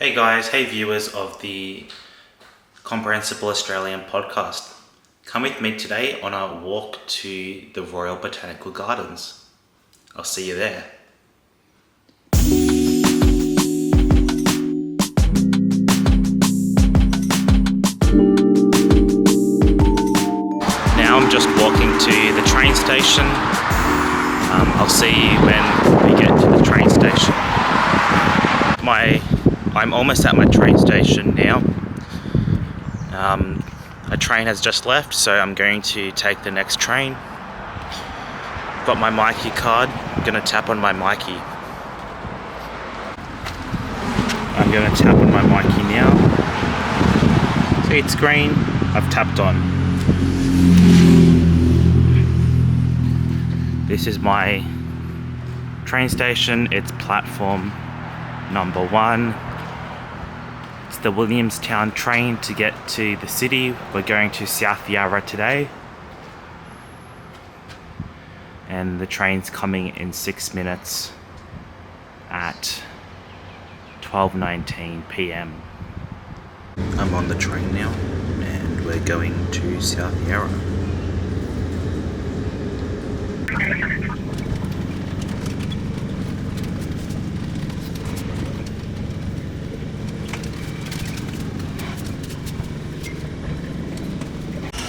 Hey guys, hey viewers of the Comprehensible Australian podcast. Come with me today on our walk to the Royal Botanical Gardens. I'll see you there. Now I'm just walking to the train station. I'll see you when we get to the train station. I'm almost at my train station now. A train has just left, so I'm going to take the next train. Got my Myki card. I'm going to tap on my Myki. I'm going to tap on my Myki now. See, it's green. I've tapped on. This is my train station. It's platform number 1. It's the Williamstown train to get to the city. We're going to South Yarra today. And the train's coming in 6 minutes at 12:19 p.m. I'm on the train now and we're going to South Yarra.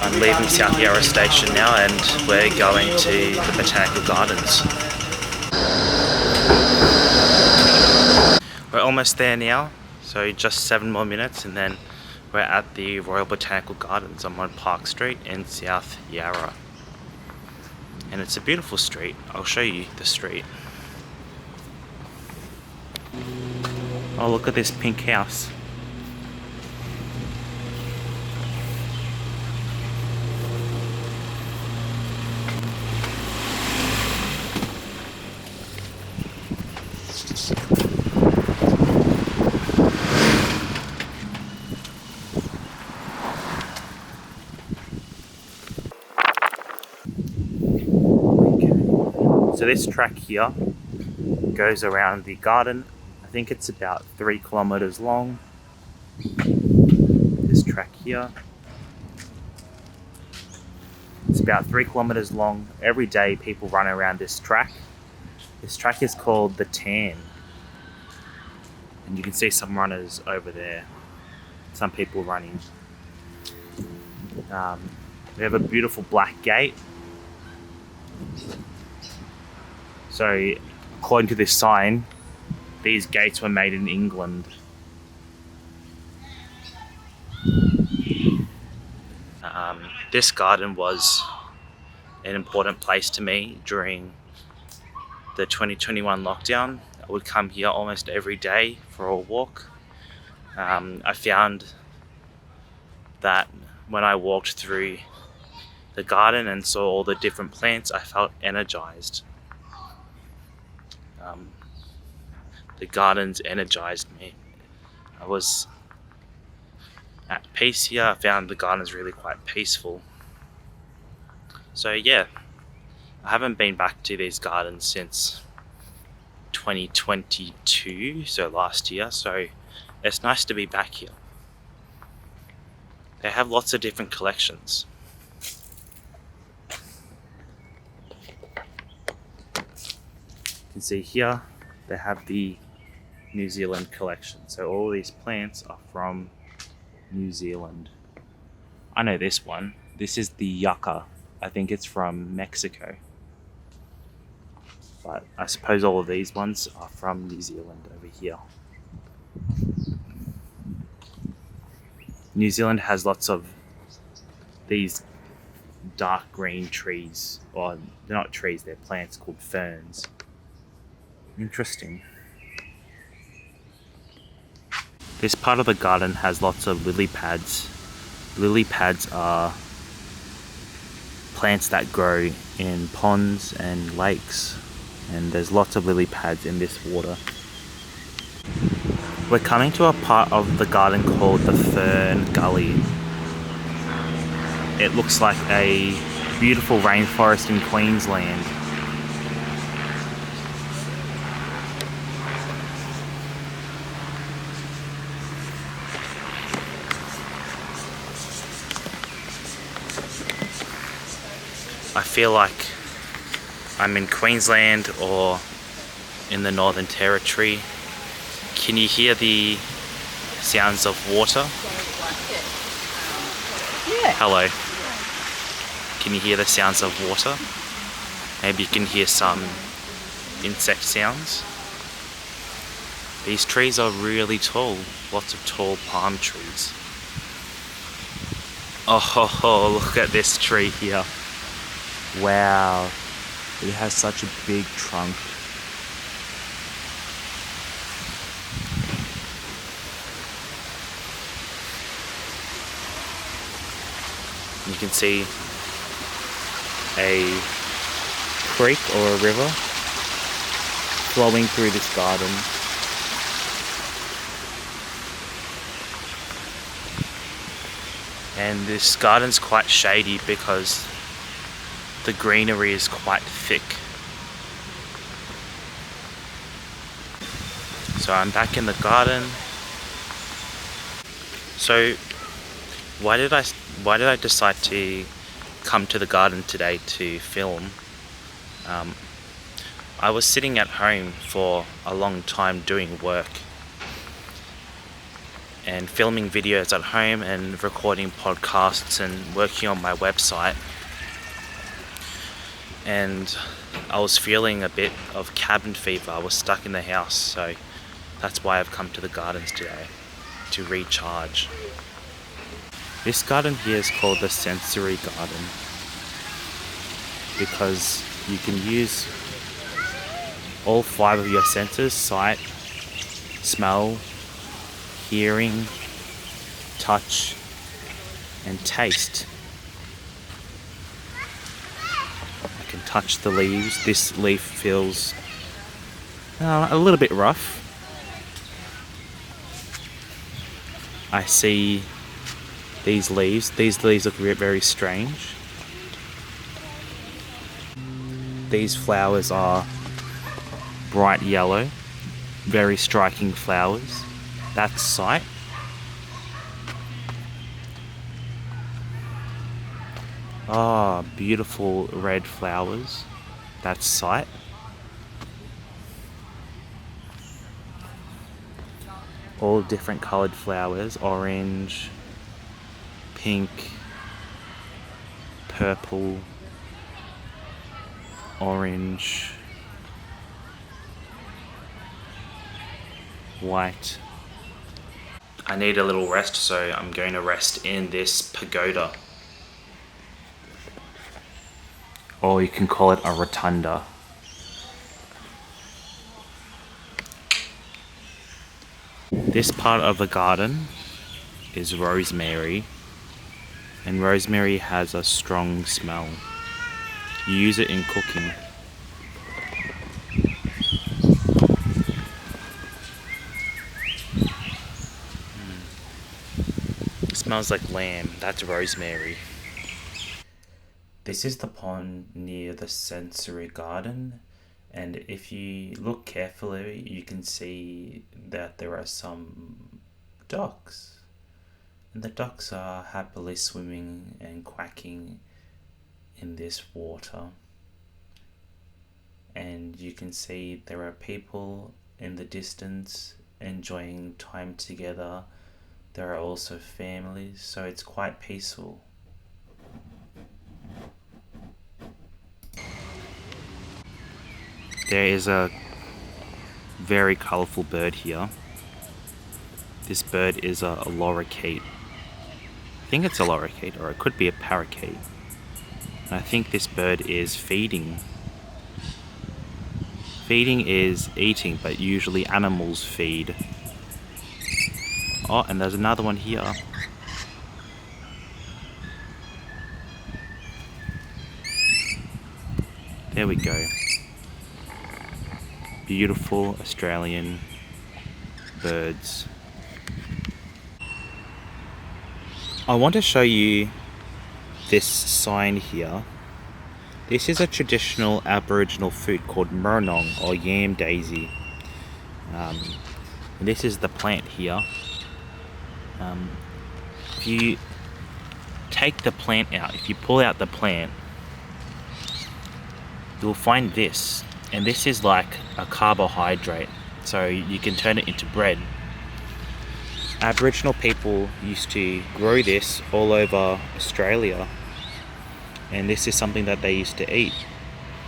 I'm leaving South Yarra station now and we're going to the Botanical Gardens. We're almost there now, so just 7 more minutes and then we're at the Royal Botanical Gardens. I'm on Park Street in South Yarra. And it's a beautiful street. I'll show you the street. Oh, look at this pink house. So this track here goes around the garden. I think it's about 3 kilometers long. This track here. It's about 3 kilometers long. Every day people run around this track. This track is called the Tan. And you can see some runners over there. Some people running. We have a beautiful black gate. So, according to this sign, these gates were made in England. This garden was an important place to me during the 2021 lockdown. I would come here almost every day for a walk. I found that when I walked through the garden and saw all the different plants, I felt energized. The gardens energized me. I was at peace here. I found the gardens really quite peaceful. So yeah, I haven't been back to these gardens since 2022, so last year, so it's nice to be back here. They have lots of different collections. You can see here they have the New Zealand collection. So all these plants are from New Zealand. I know this one. This is the yucca. I think it's from Mexico. But I suppose all of these ones are from New Zealand over here. New Zealand has lots of these dark green trees, or they're not trees, they're plants called ferns. Interesting. This part of the garden has lots of lily pads. Lily pads are plants that grow in ponds and lakes, and there's lots of lily pads in this water. We're coming to a part of the garden called the Fern Gully. It looks like a beautiful rainforest in Queensland. I feel like I'm in Queensland or in the Northern Territory. Can you hear the sounds of water? Yeah. Hello. Can you hear the sounds of water? Maybe you can hear some insect sounds. These trees are really tall. Lots of tall palm trees. Oh, look at this tree here. Wow. It has such a big trunk. You can see a creek or a river flowing through this garden. And this garden's quite shady because the greenery is quite thick. So I'm back in the garden. So why did I decide to come to the garden today to film? I was sitting at home for a long time doing work and filming videos at home and recording podcasts and working on my website, and I was feeling a bit of cabin fever. I was stuck in the house, so that's why I've come to the gardens today to recharge. This garden here is called the sensory garden because you can use all 5 of your senses: sight, smell, hearing, touch, and taste. I can touch the leaves. This leaf feels a little bit rough. I see these leaves. These leaves look very strange. These flowers are bright yellow, very striking flowers. That's sight. Ah, beautiful red flowers. That's sight. All different coloured flowers: orange, pink, purple, orange, white. I need a little rest, so I'm going to rest in this pagoda. Or you can call it a rotunda. This part of the garden is rosemary, and rosemary has a strong smell. You use it in cooking. It smells like lamb. That's rosemary. This is the pond near the sensory garden, and if you look carefully you can see that there are some ducks, and the ducks are happily swimming and quacking in this water. And you can see there are people in the distance enjoying time together. There are also families, so it's quite peaceful. There is a very colourful bird here. This bird is a lorikeet. I think it's a lorikeet, or it could be a parakeet. And I think this bird is feeding. Feeding is eating, but usually animals feed. Oh, and there's another one here. There we go. Beautiful Australian birds. I want to show you this sign here. This is a traditional Aboriginal food called murnong, or yam daisy. This is the plant here. If you take the plant out, if you pull out the plant, you'll find this, and this is like a carbohydrate, so you can turn it into bread. Aboriginal people used to grow this all over Australia, and this is something that they used to eat,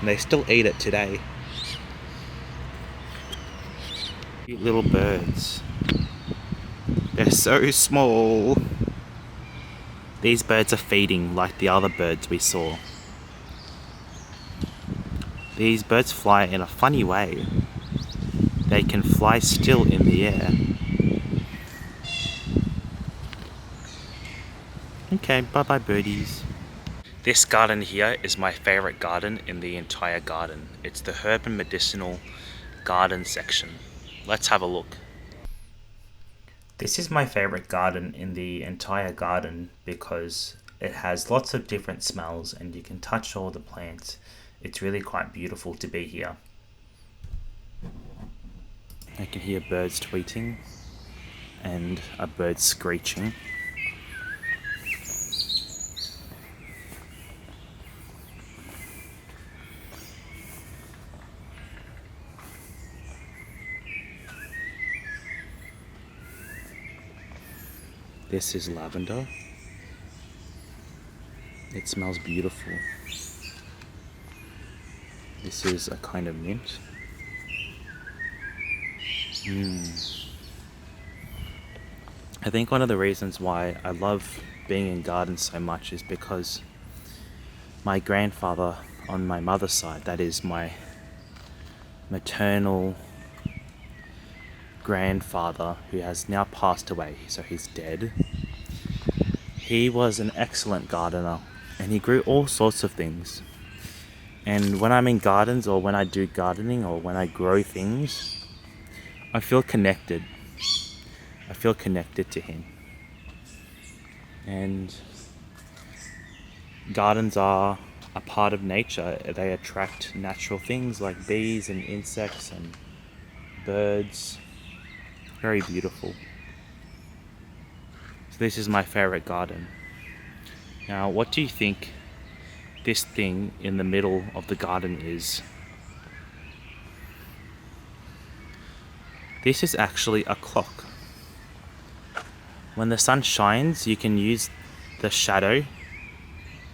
and they still eat it today. Cute little birds. They're so small. These birds are feeding like the other birds we saw. These birds fly in a funny way. They can fly still in the air. Okay, bye-bye birdies. This garden here is my favorite garden in the entire garden. It's the herb and medicinal garden section. Let's have a look. This is my favorite garden in the entire garden because it has lots of different smells and you can touch all the plants. It's really quite beautiful to be here. I can hear birds tweeting and a bird screeching. This is lavender. It smells beautiful. This is a kind of mint. I think one of the reasons why I love being in gardens so much is because my grandfather on my mother's side, that is my maternal grandfather, who has now passed away, so he's dead. He was an excellent gardener and he grew all sorts of things. And when I'm in gardens, or when I do gardening, or when I grow things, I feel connected. I feel connected to him. And gardens are a part of nature. They attract natural things like bees and insects and birds. Very beautiful. So this is my favorite garden. Now, what do you think this thing in the middle of the garden is? This is actually a clock. When the sun shines, you can use the shadow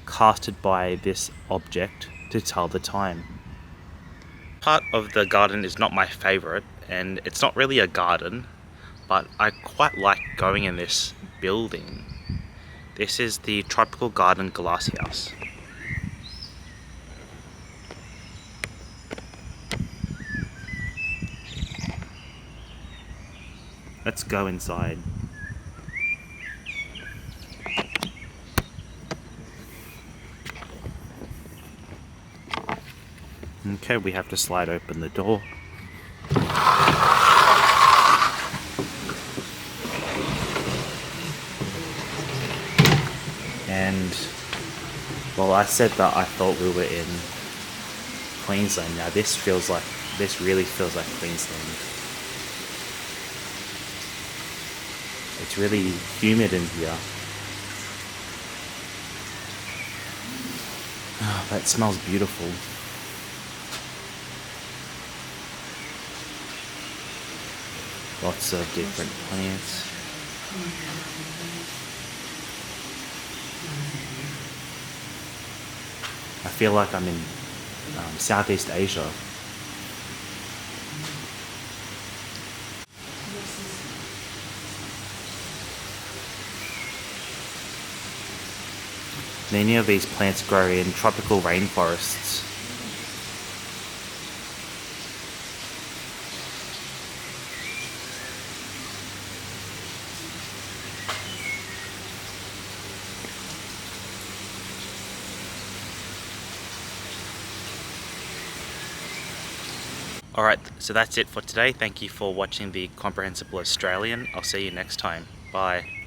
casted by this object to tell the time. Part of the garden is not my favorite, and it's not really a garden, but I quite like going in this building. This is the Tropical Garden Glasshouse. Let's go inside. Okay, we have to slide open the door. And, well, I said that I thought we were in Queensland. Now this really feels like Queensland. It's really humid in here. Oh, that smells beautiful. Lots of different plants. I feel like I'm in Southeast Asia. Many of these plants grow in tropical rainforests. Alright, so that's it for today. Thank you for watching the Comprehensible Australian. I'll see you next time. Bye.